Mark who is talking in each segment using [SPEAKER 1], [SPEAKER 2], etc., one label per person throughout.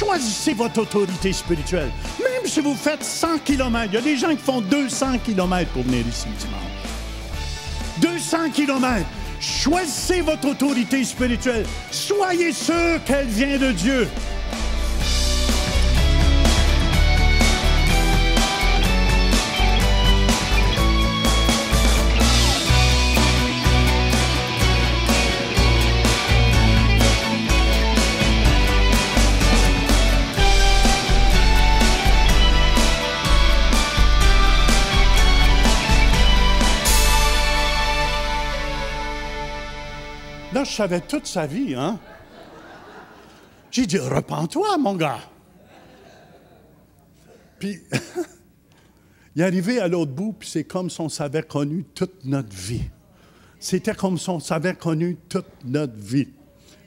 [SPEAKER 1] Choisissez votre autorité spirituelle. Même si vous faites 100 km, il y a des gens qui font 200 km pour venir ici dimanche. 200 km. Choisissez votre autorité spirituelle. Soyez sûr qu'elle vient de Dieu. Là, je savais toute sa vie, hein? J'ai dit, repens-toi, mon gars. Puis, il est arrivé à l'autre bout, puis c'est comme si on s'avait connu toute notre vie. C'était comme si on s'avait connu toute notre vie.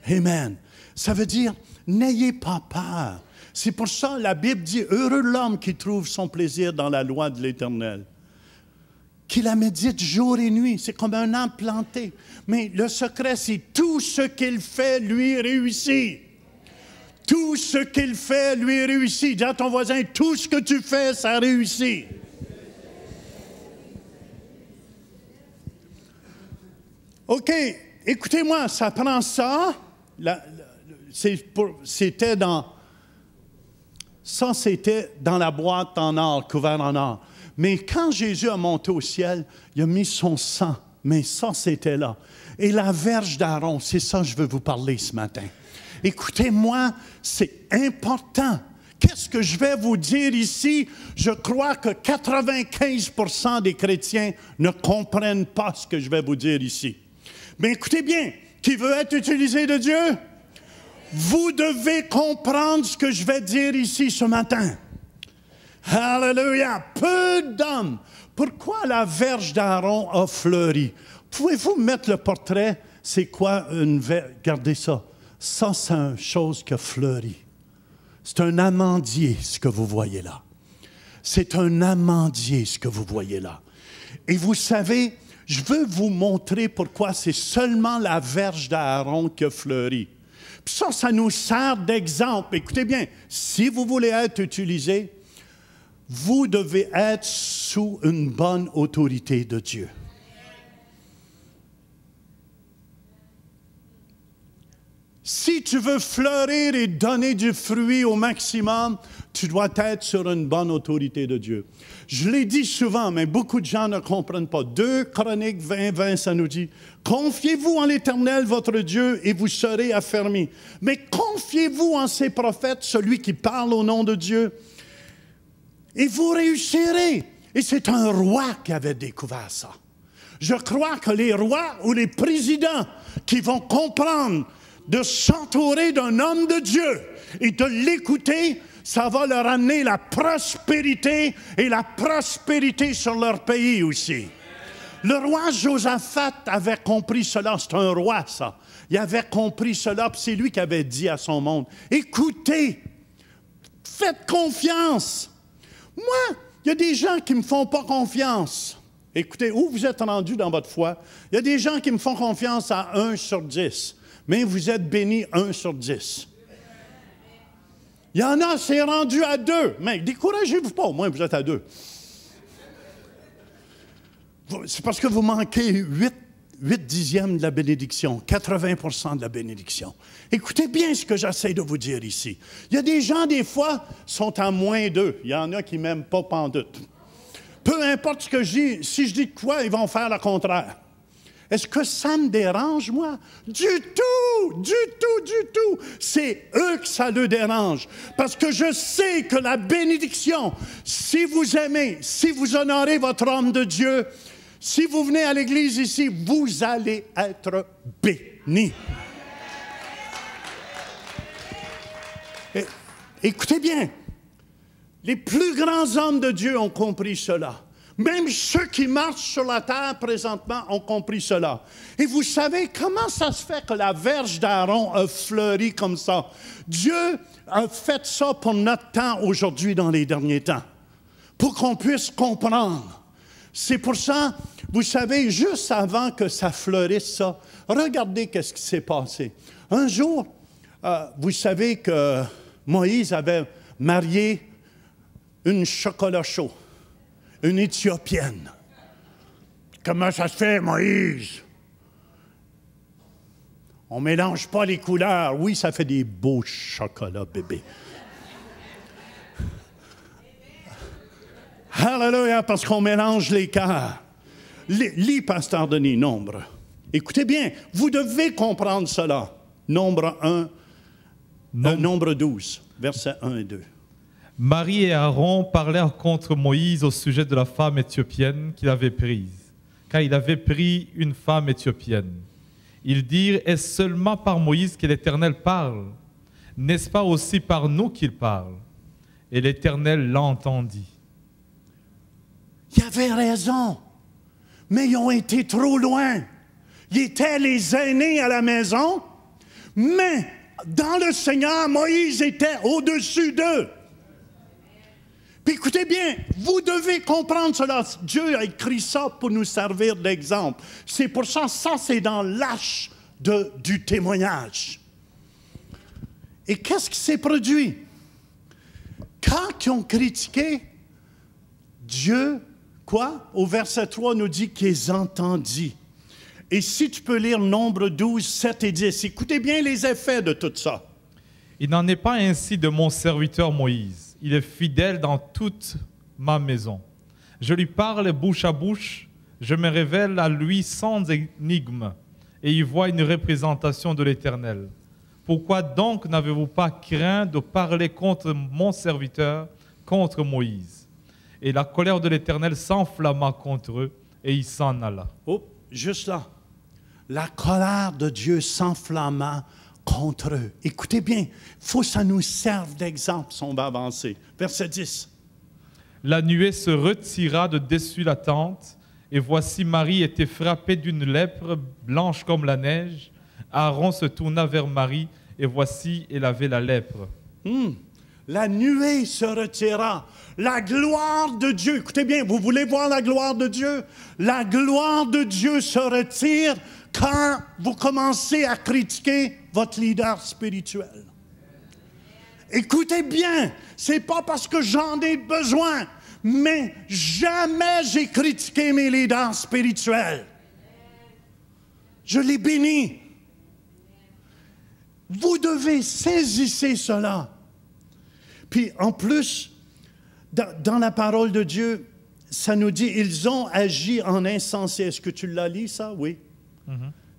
[SPEAKER 1] Amen. Ça veut dire, n'ayez pas peur. C'est pour ça, la Bible dit, heureux l'homme qui trouve son plaisir dans la loi de l'Éternel. Qui la médite jour et nuit. C'est comme un arbre planté. Mais le secret, c'est tout ce qu'il fait, lui réussit. Tout ce qu'il fait, lui réussit. Dis à ton voisin, tout ce que tu fais, ça réussit. OK, écoutez-moi, ça prend ça. C'était dans la boîte en or, couvert en or. Mais quand Jésus a monté au ciel, il a mis son sang. Mais ça, c'était là. Et la verge d'Aaron, c'est ça que je veux vous parler ce matin. Écoutez-moi, c'est important. Qu'est-ce que je vais vous dire ici? Je crois que 95% des chrétiens ne comprennent pas ce que je vais vous dire ici. Mais écoutez bien, qui veut être utilisé de Dieu? Vous devez comprendre ce que je vais dire ici ce matin. Alléluia! Peu d'hommes. Pourquoi la verge d'Aaron a fleuri? Pouvez-vous mettre le portrait? C'est quoi une verge? Regardez ça. Ça, c'est une chose qui a fleuri. C'est un amandier, ce que vous voyez là. C'est un amandier, ce que vous voyez là. Et vous savez, je veux vous montrer pourquoi c'est seulement la verge d'Aaron qui a fleuri. Puis ça nous sert d'exemple. Écoutez bien, si vous voulez être utilisé, vous devez être sous une bonne autorité de Dieu. Si tu veux fleurir et donner du fruit au maximum, tu dois être sur une bonne autorité de Dieu. Je l'ai dit souvent, mais beaucoup de gens ne comprennent pas. 2 Chroniques 20, ça nous dit, « Confiez-vous en l'Éternel, votre Dieu, et vous serez affermis. Mais confiez-vous en ses prophètes, celui qui parle au nom de Dieu, et vous réussirez. » Et c'est un roi qui avait découvert ça. Je crois que les rois ou les présidents qui vont comprendre de s'entourer d'un homme de Dieu et de l'écouter, ça va leur amener la prospérité et la prospérité sur leur pays aussi. Le roi Josaphat avait compris cela. C'est un roi, ça. Il avait compris cela, puis c'est lui qui avait dit à son monde, « Écoutez, faites confiance. » Moi, il y a des gens qui ne me font pas confiance. Écoutez, où vous êtes rendu dans votre foi? Il y a des gens qui me font confiance à 1 sur 10. Mais vous êtes bénis 1 sur 10. Il y en a, c'est rendu à 2. Mais découragez-vous pas, au moins vous êtes à 2. C'est parce que vous manquez 8 dixièmes de la bénédiction, 80% de la bénédiction. Écoutez bien ce que j'essaie de vous dire ici. Il y a des gens, des fois, sont à moins 2. Il y en a qui ne m'aiment pas pantoute. Peu importe ce que je dis, si je dis quoi, ils vont faire le contraire. Est-ce que ça me dérange, moi? Du tout! Du tout, du tout! C'est eux que ça le dérange. Parce que je sais que la bénédiction, si vous aimez, si vous honorez votre homme de Dieu, si vous venez à l'église ici, vous allez être bénis. Écoutez bien, les plus grands hommes de Dieu ont compris cela. Même ceux qui marchent sur la terre présentement ont compris cela. Et vous savez comment ça se fait que la verge d'Aaron a fleuri comme ça? Dieu a fait ça pour notre temps aujourd'hui dans les derniers temps, pour qu'on puisse comprendre. C'est pour ça, vous savez, juste avant que ça fleurisse ça, regardez qu'est-ce qui s'est passé. Un jour, vous savez que Moïse avait marié une chocolat chaud, une Éthiopienne. Comment ça se fait, Moïse? On ne mélange pas les couleurs. Oui, ça fait des beaux chocolats, bébé. Alléluia, parce qu'on mélange les cœurs. Lis, Pasteur Denis, Nombre. Écoutez bien, vous devez comprendre cela. Nombre 12, versets 1 et 2.
[SPEAKER 2] Marie et Aaron parlèrent contre Moïse au sujet de la femme éthiopienne qu'il avait prise, car il avait pris une femme éthiopienne. Ils dirent, est-ce seulement par Moïse que l'Éternel parle? N'est-ce pas aussi par nous qu'il parle? Et l'Éternel l'entendit.
[SPEAKER 1] Il avait raison, mais ils ont été trop loin. Ils étaient les aînés à la maison, mais dans le Seigneur, Moïse était au-dessus d'eux. Puis écoutez bien, vous devez comprendre cela. Dieu a écrit ça pour nous servir d'exemple. C'est pour ça, c'est dans l'arche du témoignage. Et qu'est-ce qui s'est produit? Quand ils ont critiqué, Dieu, quoi? Au verset 3, nous dit qu'ils entendit. Et si tu peux lire Nombre 12, 7 et 10, écoutez bien les effets de tout ça.
[SPEAKER 2] Il n'en est pas ainsi de mon serviteur Moïse. Il est fidèle dans toute ma maison. Je lui parle bouche à bouche, je me révèle à lui sans énigme, et il voit une représentation de l'Éternel. Pourquoi donc n'avez-vous pas craint de parler contre mon serviteur, contre Moïse? Et la colère de l'Éternel s'enflamma contre eux, et il s'en alla.
[SPEAKER 1] Oh, juste là. La colère de Dieu s'enflamma contre eux. Écoutez bien, il faut que ça nous serve d'exemple si on va avancer. Verset 10.
[SPEAKER 2] La nuée se retira de dessus la tente, et voici Marie était frappée d'une lèpre blanche comme la neige. Aaron se tourna vers Marie, et voici, elle avait la lèpre.
[SPEAKER 1] La nuée se retira. La gloire de Dieu, écoutez bien, vous voulez voir la gloire de Dieu? La gloire de Dieu se retire quand vous commencez à critiquer votre leader spirituel. Écoutez bien, c'est pas parce que j'en ai besoin, mais jamais j'ai critiqué mes leaders spirituels. Je les bénis. Vous devez saisir cela. Puis en plus, dans la parole de Dieu, ça nous dit, ils ont agi en insensé. Est-ce que tu l'as lu, ça? Oui.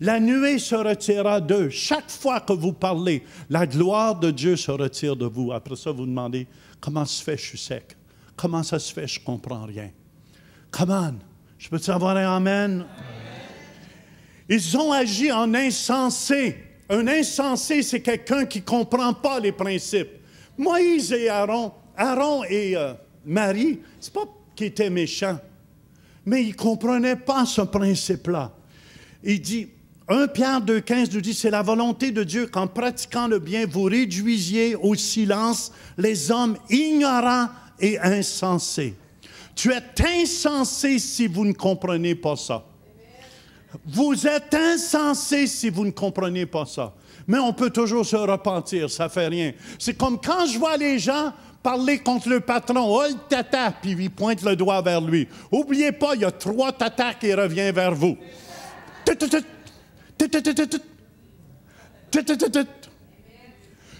[SPEAKER 1] La nuée se retira d'eux. Chaque fois que vous parlez, la gloire de Dieu se retire de vous. Après ça, vous demandez, comment ça se fait, je suis sec? Comment ça se fait, je ne comprends rien? Comment? Je peux te savoir un amen? Ils ont agi en insensé. Un insensé, c'est quelqu'un qui ne comprend pas les principes. Moïse et Aaron et Marie, ce n'est pas qu'ils étaient méchants, mais ils ne comprenaient pas ce principe-là. Il dit, 1 Pierre 2,15 nous dit, c'est la volonté de Dieu qu'en pratiquant le bien, vous réduisiez au silence les hommes ignorants et insensés. Tu es insensé si vous ne comprenez pas ça. Vous êtes insensé si vous ne comprenez pas ça. Mais on peut toujours se repentir, ça ne fait rien. C'est comme quand je vois les gens parler contre le patron, « Oh, le tata », puis ils pointent le doigt vers lui. N'oubliez pas, il y a 3 tatas qui reviennent vers vous.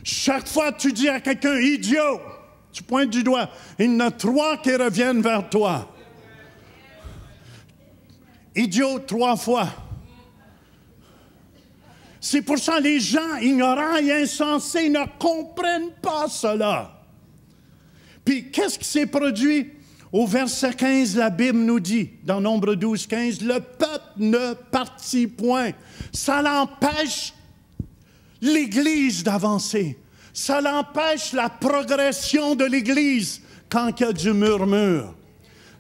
[SPEAKER 1] Chaque fois que tu dis à quelqu'un « idiot », tu pointes du doigt. Il y en a 3 qui reviennent vers toi. Idiot 3 fois. C'est pour ça que les gens ignorants et insensés ne comprennent pas cela. Puis, qu'est-ce qui s'est produit? Au verset 15, la Bible nous dit, dans Nombre 12, 15, « Le peuple ne partit point. » Ça l'empêche l'Église d'avancer. Ça l'empêche la progression de l'Église quand il y a du murmure.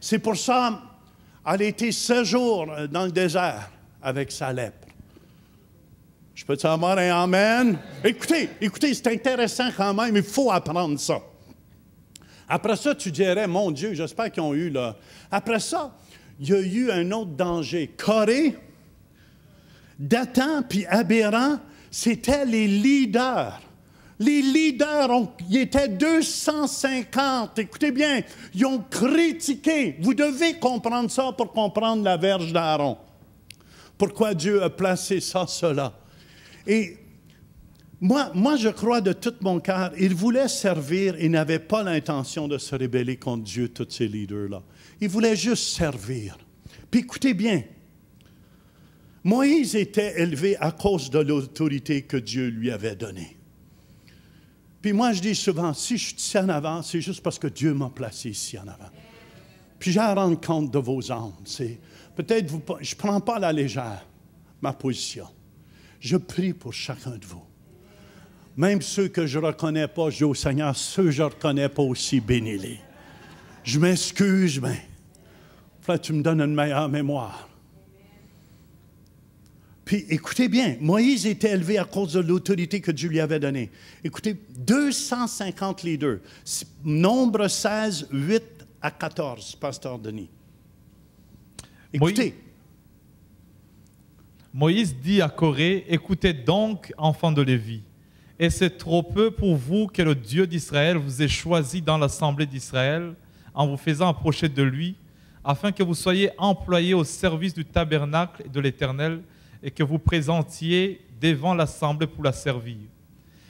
[SPEAKER 1] C'est pour ça qu'elle a été 16 jours dans le désert avec sa lèpre. Je peux te avoir un amen? Écoutez, c'est intéressant quand même, il faut apprendre ça. Après ça, tu dirais, mon Dieu, j'espère qu'ils ont eu là. Après ça, il y a eu un autre danger. Corée, Dathan puis Abiram, c'était les leaders Les leaders, ils étaient 250. Écoutez bien, ils ont critiqué. Vous devez comprendre ça pour comprendre la verge d'Aaron. Pourquoi Dieu a placé ça, cela. Et moi, je crois de tout mon cœur, il voulait servir, il n'avait pas l'intention de se rebeller contre Dieu, tous ces leaders-là. Il voulait juste servir. Puis écoutez bien, Moïse était élevé à cause de l'autorité que Dieu lui avait donnée. Puis moi, je dis souvent, si je suis ici en avant, c'est juste parce que Dieu m'a placé ici en avant. Puis j'ai à rendre compte de vos âmes. Peut-être je ne prends pas à la légère ma position. Je prie pour chacun de vous. Même ceux que je ne reconnais pas, je dis au Seigneur, ceux que je ne reconnais pas aussi, bénis-les. Je m'excuse, mais frère, tu me donnes une meilleure mémoire. Puis, écoutez bien, Moïse était élevé à cause de l'autorité que Dieu lui avait donnée. Écoutez, 250 leaders. Nombre 16, 8 à 14, Pasteur Denis. Écoutez.
[SPEAKER 2] Moïse dit à Corée, « Écoutez donc, enfants de Lévi, et c'est trop peu pour vous que le Dieu d'Israël vous ait choisi dans l'assemblée d'Israël en vous faisant approcher de lui, afin que vous soyez employés au service du tabernacle et de l'Éternel, et que vous présentiez devant l'assemblée pour la servir.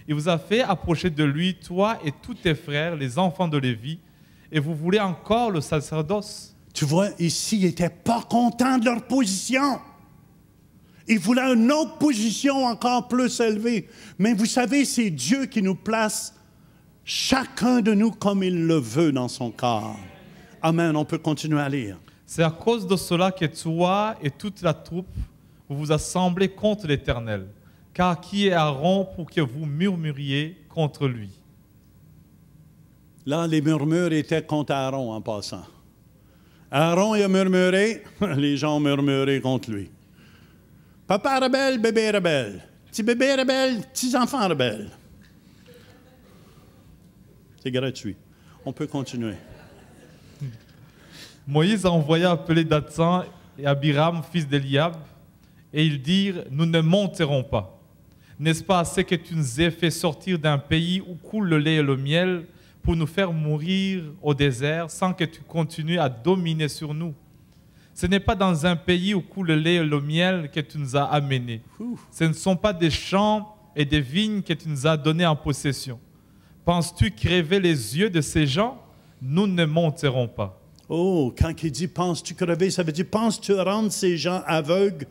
[SPEAKER 2] Il vous a fait approcher de lui, toi et tous tes frères, les enfants de Lévi, et vous voulez encore le sacerdoce. »
[SPEAKER 1] Tu vois, ici, ils n'étaient pas contents de leur position. Ils voulaient une autre position encore plus élevée. Mais vous savez, c'est Dieu qui nous place, chacun de nous comme il le veut dans son corps. Amen, on peut continuer à lire.
[SPEAKER 2] C'est à cause de cela que toi et toute la troupe, vous vous assemblez contre l'Éternel. Car qui est Aaron pour que vous murmuriez contre lui?
[SPEAKER 1] Là, les murmures étaient contre Aaron en passant. Aaron, il a murmuré, les gens ont murmuré contre lui. Papa rebelle, bébé rebelle. Petit bébé rebelle, petits enfants rebelles. C'est gratuit. On peut continuer.
[SPEAKER 2] Moïse a envoyé appeler Datsan et Abiram, fils d'Eliab, et ils dirent, « Nous ne monterons pas. N'est-ce pas assez que tu nous aies fait sortir d'un pays où coule le lait et le miel pour nous faire mourir au désert sans que tu continues à dominer sur nous? Ce n'est pas dans un pays où coule le lait et le miel que tu nous as amenés. Ce ne sont pas des champs et des vignes que tu nous as donnés en possession. Penses-tu crever les yeux de ces gens? Nous ne monterons pas. »
[SPEAKER 1] Oh, quand il dit « penses-tu crever », ça veut dire « penses-tu rendre ces gens aveugles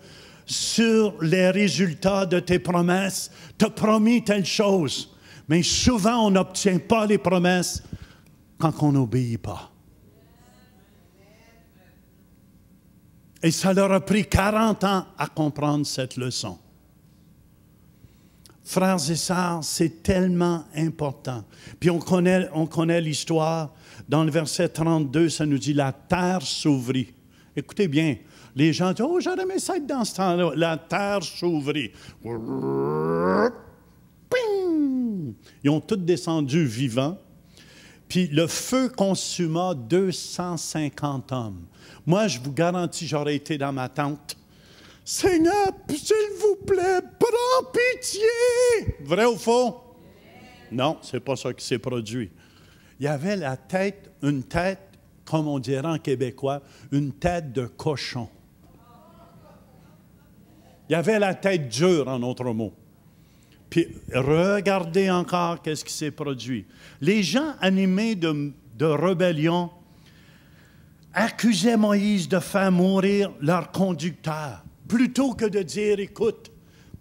[SPEAKER 1] sur les résultats de tes promesses? Tu as promis telle chose. » Mais souvent, on n'obtient pas les promesses quand on n'obéit pas. Et ça leur a pris 40 ans à comprendre cette leçon. Frères et sœurs, c'est tellement important. Puis on connaît l'histoire. Dans le verset 32, ça nous dit « La terre s'ouvrit ». Écoutez bien, les gens disent « Oh, j'aurais aimé ça être dans ce temps-là. » La terre s'ouvrit. Ils ont tous descendu vivants. Puis le feu consuma 250 hommes. Moi, je vous garantis, j'aurais été dans ma tente. « Seigneur, s'il vous plaît, prends pitié! » Vrai ou faux? Non, c'est pas ça qui s'est produit. Il y avait une tête, comme on dirait en québécois, une tête de cochon. Il y avait la tête dure, en autres mots. Puis regardez encore qu'est-ce qui s'est produit. Les gens animés de rébellion accusaient Moïse de faire mourir leur conducteur, plutôt que de dire, écoute,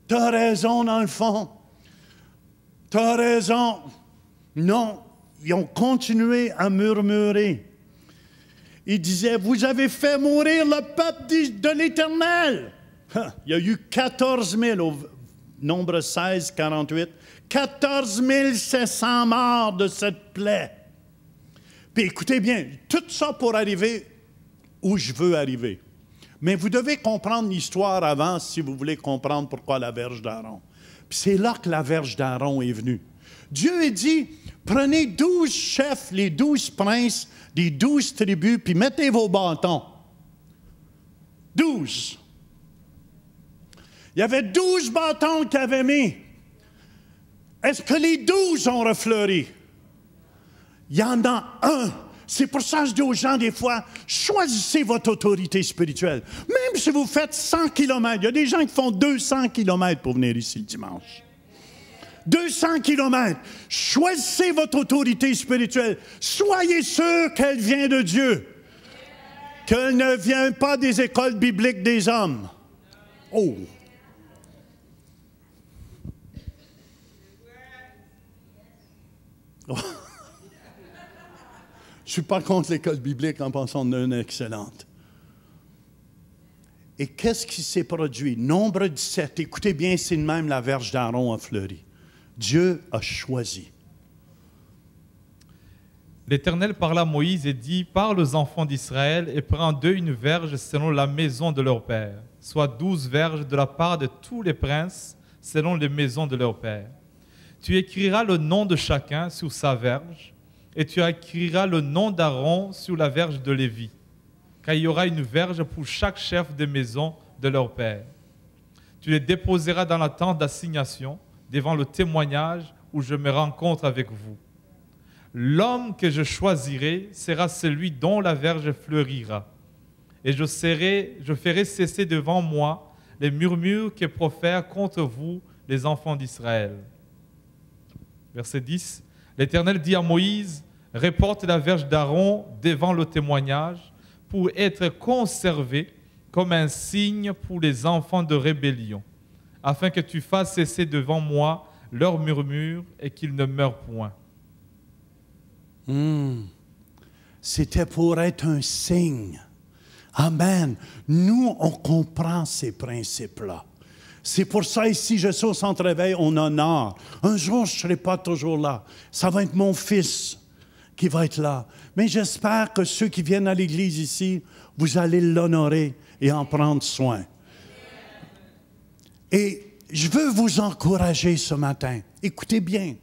[SPEAKER 1] tu as raison dans le fond, tu as raison. Non, ils ont continué à murmurer. Ils disaient, vous avez fait mourir le peuple de l'Éternel. Il y a eu 14 000 au nombre 16, 48, 14 700 morts de cette plaie. Puis écoutez bien, tout ça pour arriver où je veux arriver. Mais vous devez comprendre l'histoire avant si vous voulez comprendre pourquoi la verge d'Aaron. Puis c'est là que la verge d'Aaron est venue. Dieu a dit, prenez 12 chefs, les 12 princes des 12 tribus, puis mettez vos bâtons. 12. Il y avait 12 bâtons qu'il avait mis. Est-ce que les 12 ont refleuri? Il y en a un. C'est pour ça que je dis aux gens des fois, choisissez votre autorité spirituelle. Même si vous faites 100 km, il y a des gens qui font 200 km pour venir ici le dimanche. 200 km. Choisissez votre autorité spirituelle. Soyez sûr qu'elle vient de Dieu. Qu'elle ne vient pas des écoles bibliques des hommes. Oh! Oh. Je ne suis pas contre l'école biblique en pensant d'une excellente. Et qu'est-ce qui s'est produit? Nombre 17. Écoutez bien, c'est de même la verge d'Aaron a fleuri. Dieu a choisi.
[SPEAKER 2] L'Éternel parla à Moïse et dit, « Parle aux enfants d'Israël et prends d'eux une verge selon la maison de leur père, soit 12 verges de la part de tous les princes selon les maisons de leur père. Tu écriras le nom de chacun sur sa verge, et tu écriras le nom d'Aaron sur la verge de Lévi, car il y aura une verge pour chaque chef de maison de leur père. Tu les déposeras dans la tente d'assignation, devant le témoignage où je me rencontre avec vous. L'homme que je choisirai sera celui dont la verge fleurira, et je ferai cesser devant moi les murmures que profèrent contre vous les enfants d'Israël. » Verset 10. L'Éternel dit à Moïse, « Reporte la verge d'Aaron devant le témoignage pour être conservée comme un signe pour les enfants de rébellion, afin que tu fasses cesser devant moi leurs murmures et qu'ils ne meurent point. »
[SPEAKER 1] C'était pour être un signe. Amen. Nous, on comprend ces principes-là. C'est pour ça, ici, je suis au centre réveil, on honore. Un jour, je ne serai pas toujours là. Ça va être mon fils qui va être là. Mais j'espère que ceux qui viennent à l'église ici, vous allez l'honorer et en prendre soin. Et je veux vous encourager ce matin. Écoutez bien.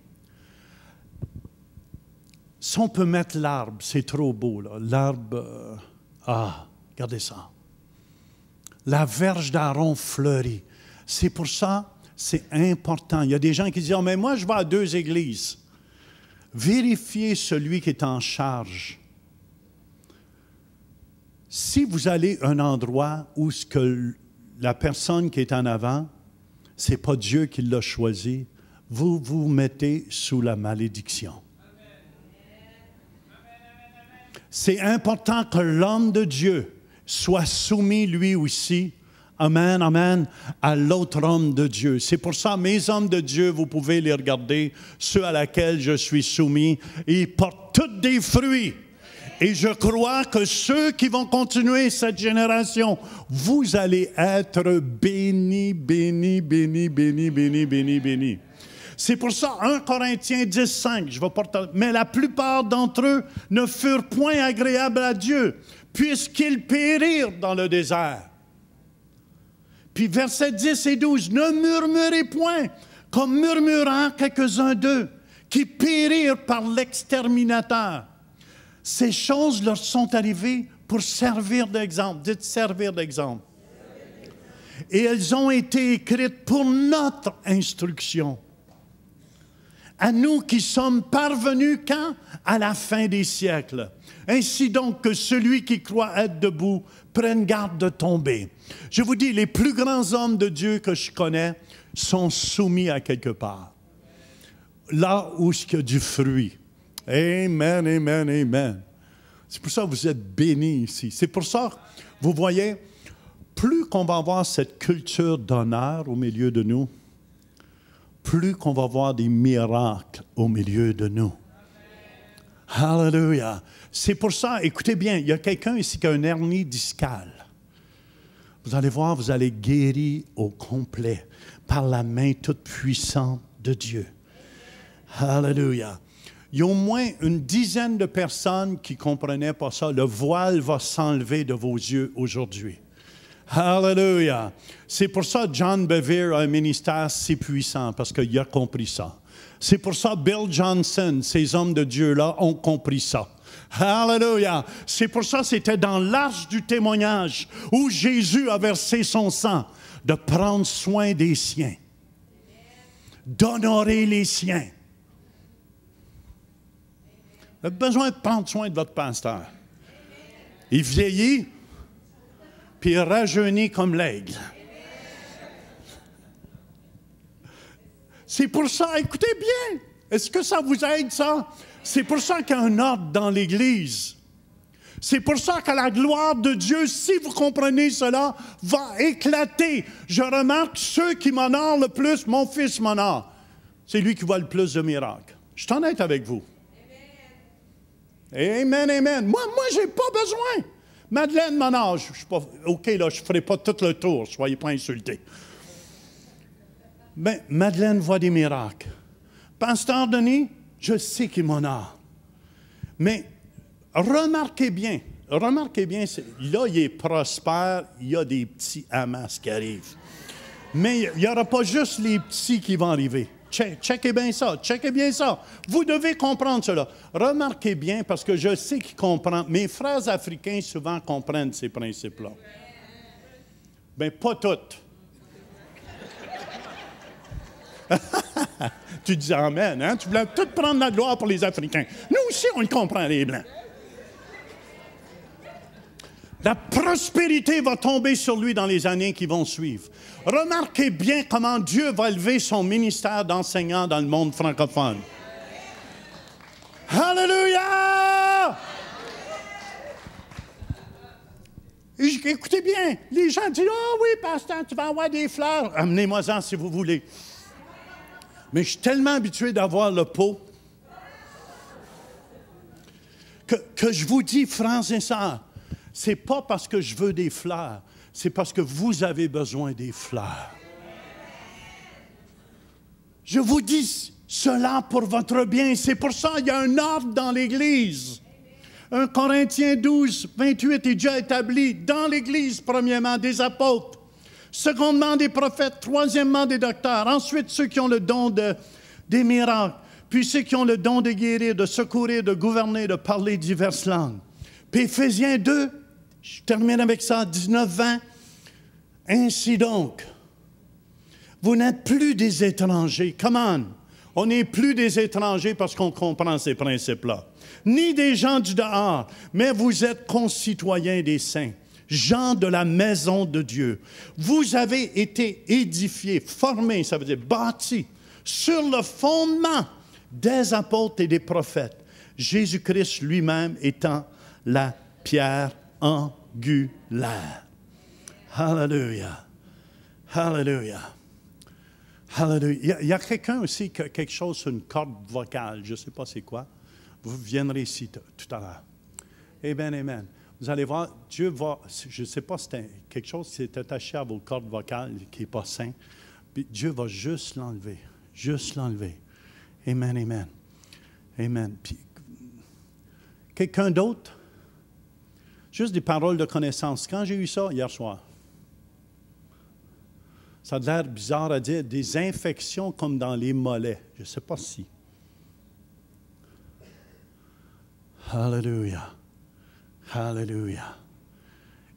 [SPEAKER 1] Si on peut mettre l'arbre, c'est trop beau, là. L'arbre, regardez ça. La verge d'Aaron fleurit. C'est pour ça, c'est important. Il y a des gens qui disent, « mais moi, je vais à 2 églises. » Vérifiez celui qui est en charge. Si vous allez à un endroit où ce que la personne qui est en avant, ce n'est pas Dieu qui l'a choisi, vous vous mettez sous la malédiction. C'est important que l'homme de Dieu soit soumis lui aussi, amen, amen, à l'autre homme de Dieu. C'est pour ça, mes hommes de Dieu, vous pouvez les regarder, ceux à lesquels je suis soumis, ils portent tous des fruits. Et je crois que ceux qui vont continuer cette génération, vous allez être bénis, bénis, bénis, bénis, bénis, bénis, bénis. C'est pour ça, 1 Corinthiens 10, 5, je vais porter, mais la plupart d'entre eux ne furent point agréables à Dieu, puisqu'ils périrent dans le désert. Puis versets 10 et 12, ne murmurez point, comme murmurant quelques-uns d'eux, qui périrent par l'exterminateur. Ces choses leur sont arrivées pour servir d'exemple. Dites servir d'exemple. Et elles ont été écrites pour notre instruction. À nous qui sommes parvenus quand? À la fin des siècles. Ainsi donc que celui qui croit être debout prenne garde de tomber. Je vous dis, les plus grands hommes de Dieu que je connais sont soumis à quelque part. Là où il y a du fruit. Amen, amen, amen. C'est pour ça que vous êtes bénis ici. C'est pour ça, vous voyez, plus qu'on va avoir cette culture d'honneur au milieu de nous, plus qu'on va voir des miracles au milieu de nous. Hallelujah. C'est pour ça, écoutez bien, il y a quelqu'un ici qui a une hernie discale. Vous allez voir, vous allez guérir au complet par la main toute puissante de Dieu. Hallelujah. Il y a au moins une dizaine de personnes qui ne comprenaient pas ça. Le voile va s'enlever de vos yeux aujourd'hui. Hallelujah. C'est pour ça que John Bevere a un ministère si puissant, parce qu'il a compris ça. C'est pour ça que Bill Johnson, ces hommes de Dieu-là, ont compris ça. Hallelujah. C'est pour ça que c'était dans l'arche du témoignage où Jésus a versé son sang, de prendre soin des siens. d'honorer les siens. Vous avez besoin de prendre soin de votre pasteur. Il vieillit, puis il rajeunit comme l'aigle. C'est pour ça, écoutez bien, est-ce que ça vous aide, ça? C'est pour ça qu'il y a un ordre dans l'Église. C'est pour ça que la gloire de Dieu, si vous comprenez cela, va éclater. Je remarque ceux qui m'honorent le plus, mon fils m'honore. C'est lui qui voit le plus de miracles. Je suis honnête avec vous. Amen, amen. Moi, je n'ai pas besoin. Madeleine m'honore. Je suis pas, OK, là, je ne ferai pas tout le tour. Soyez pas insultés. Mais Madeleine voit des miracles. Pasteur Denis, je sais qu'il m'honore. Mais remarquez bien, là, il est prospère, il y a des petits amas qui arrivent. Mais il n'y aura pas juste les petits qui vont arriver. Checkez bien ça. Vous devez comprendre cela. Remarquez bien, parce que je sais qu'ils comprennent. Mes frères africains souvent comprennent ces principes-là. Bien, pas toutes. Tu dis amen, hein? Tu voulais tout prendre la gloire pour les Africains. Nous aussi, on le comprend, les Blancs. La prospérité va tomber sur lui dans les années qui vont suivre. Remarquez bien comment Dieu va élever son ministère d'enseignant dans le monde francophone. Alléluia! Écoutez bien, les gens disent « Ah oui, pasteur, tu vas avoir des fleurs. Amenez-moi-en si vous voulez. » Mais je suis tellement habitué d'avoir le pot que je vous dis, frères et sœurs, c'est pas parce que je veux des fleurs, c'est parce que vous avez besoin des fleurs. Je vous dis cela pour votre bien. C'est pour ça qu'il y a un ordre dans l'Église. 1 Corinthiens 12, 28 est déjà établi dans l'Église, premièrement, des apôtres. Secondement, des prophètes. Troisièmement, des docteurs. Ensuite, ceux qui ont le don des miracles. Puis ceux qui ont le don de guérir, de secourir, de gouverner, de parler diverses langues. Puis Éphésiens 2, je termine avec ça, 19-20. Ainsi donc, vous n'êtes plus des étrangers. Come on! On n'est plus des étrangers parce qu'on comprend ces principes-là. Ni des gens du dehors, mais vous êtes concitoyens des saints. Gens de la maison de Dieu. Vous avez été édifiés, formés, ça veut dire bâtis, sur le fondement des apôtres et des prophètes. Jésus-Christ lui-même étant la pierre angulaire. Alléluia. Alléluia. Alléluia. Il y a quelqu'un aussi qui a quelque chose sur une corde vocale. Je ne sais pas c'est quoi. Vous viendrez ici tout à l'heure. Amen, amen. Vous allez voir, Dieu va, je ne sais pas si c'est quelque chose qui s'est attaché à vos cordes vocales, qui n'est pas sain, puis Dieu va juste l'enlever. Juste l'enlever. Amen, amen. Amen. Puis, quelqu'un d'autre? Juste des paroles de connaissance. Quand j'ai eu ça hier soir, ça a l'air bizarre à dire, des infections comme dans les mollets. Je ne sais pas si. Alléluia. Alléluia.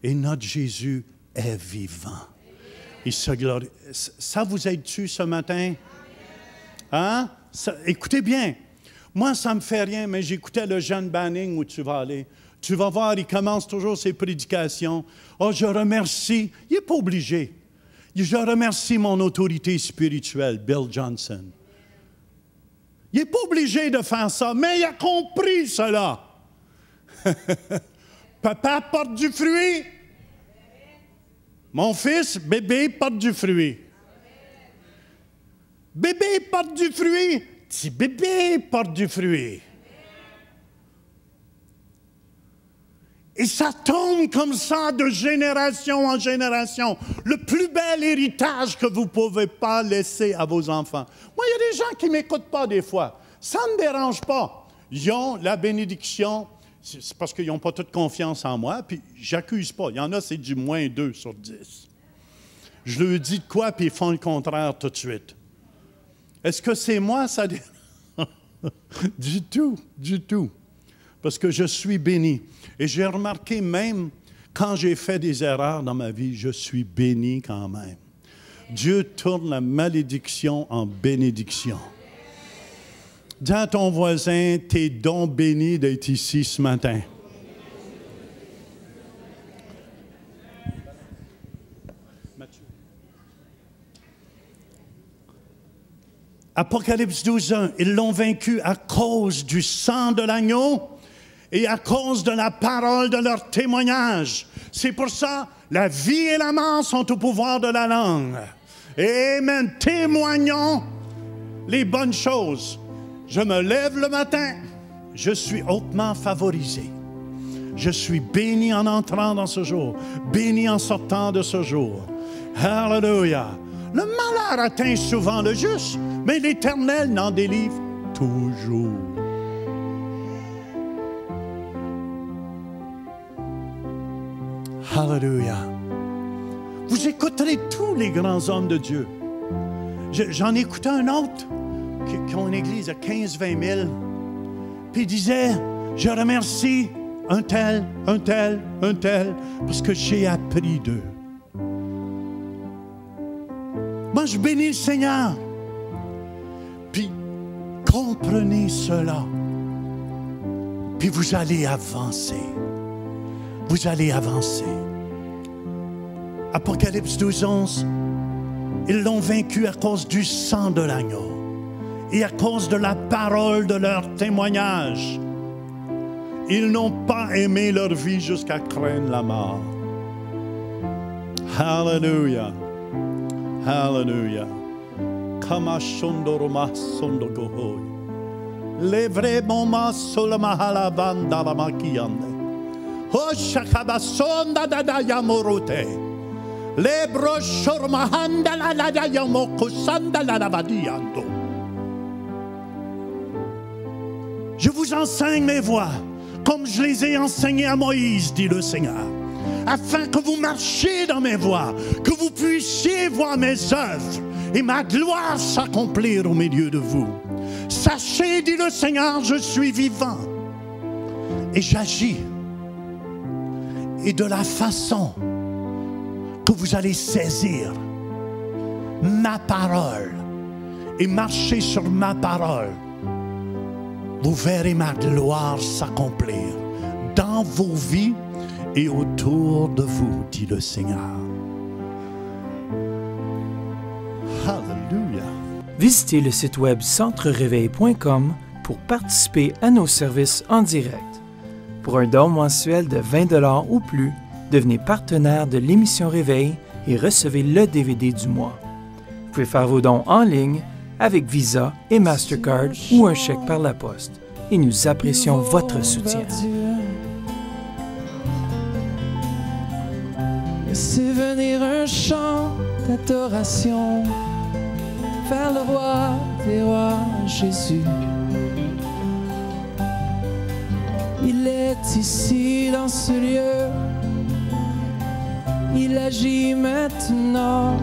[SPEAKER 1] Et notre Jésus est vivant. Il se glorifie. Ça vous aide-tu ce matin? Hein? Ça, écoutez bien. Moi, ça ne me fait rien, mais j'écoutais le jeune Banning où tu vas aller. Tu vas voir, il commence toujours ses prédications. Oh, je remercie. Il n'est pas obligé. Je remercie mon autorité spirituelle, Bill Johnson. Il n'est pas obligé de faire ça, mais il a compris cela. Papa porte du fruit. Mon fils, bébé, porte du fruit. Bébé porte du fruit. Petit bébé porte du fruit. Et ça tombe comme ça de génération en génération. Le plus bel héritage que vous ne pouvez pas laisser à vos enfants. Moi, il y a des gens qui ne m'écoutent pas des fois. Ça ne me dérange pas. Ils ont la bénédiction. C'est parce qu'ils n'ont pas toute confiance en moi, puis j'accuse pas. Il y en a, c'est du moins 2 sur 10. Je leur dis de quoi, puis ils font le contraire tout de suite. Est-ce que c'est moi, ça? Du tout, du tout. Parce que je suis béni. Et j'ai remarqué même, quand j'ai fait des erreurs dans ma vie, je suis béni quand même. Dieu tourne la malédiction en bénédiction. Dis à ton voisin, t'es donc béni d'être ici ce matin. Apocalypse 12:1, ils l'ont vaincu à cause du sang de l'agneau et à cause de la parole de leur témoignage. C'est pour ça, la vie et la mort sont au pouvoir de la langue. Amen. Témoignons les bonnes choses. Je me lève le matin, je suis hautement favorisé. Je suis béni en entrant dans ce jour, béni en sortant de ce jour. Hallelujah. Le malheur atteint souvent le juste, mais l'Éternel n'en délivre toujours. Hallelujah. Vous écouterez tous les grands hommes de Dieu. J'en ai écouté un autre qui a une église de 15-20 000. Puis il disait, je remercie un tel, parce que j'ai appris d'eux. Moi, je bénis le Seigneur. Puis, comprenez cela. Puis vous allez avancer. Vous allez avancer. Apocalypse 12:11. Ils l'ont vaincu à cause du sang de l'agneau et à cause de la parole de leur témoignage. Ils n'ont pas aimé leur vie jusqu'à craindre la mort. Hallelujah. Hallelujah. Kamashondoroma sondogohoy. Levremoma solamahalabanda la makiande. Hoshakabasonda dadayamorote. Lebroshormahanda la dadayamokosanda la lavadiando. Je vous enseigne mes voies, comme je les ai enseignées à Moïse, dit le Seigneur, afin que vous marchiez dans mes voies, que vous puissiez voir mes œuvres et ma gloire s'accomplir au milieu de vous. Sachez, dit le Seigneur, je suis vivant et j'agis. Et de la façon que vous allez saisir ma parole et marcher sur ma parole, vous verrez ma gloire s'accomplir dans vos vies et autour de vous, dit le Seigneur. Alléluia.
[SPEAKER 3] Visitez le site web centrereveil.com pour participer à nos services en direct. Pour un don mensuel de 20 $ ou plus, devenez partenaire de l'émission Réveil et recevez le DVD du mois. Vous pouvez faire vos dons en ligne avec Visa et Mastercard ou un chèque par la poste. Et nous apprécions votre soutien.
[SPEAKER 4] Laissez venir un chant d'adoration vers le roi des rois, Jésus. Il est ici dans ce lieu, il agit maintenant.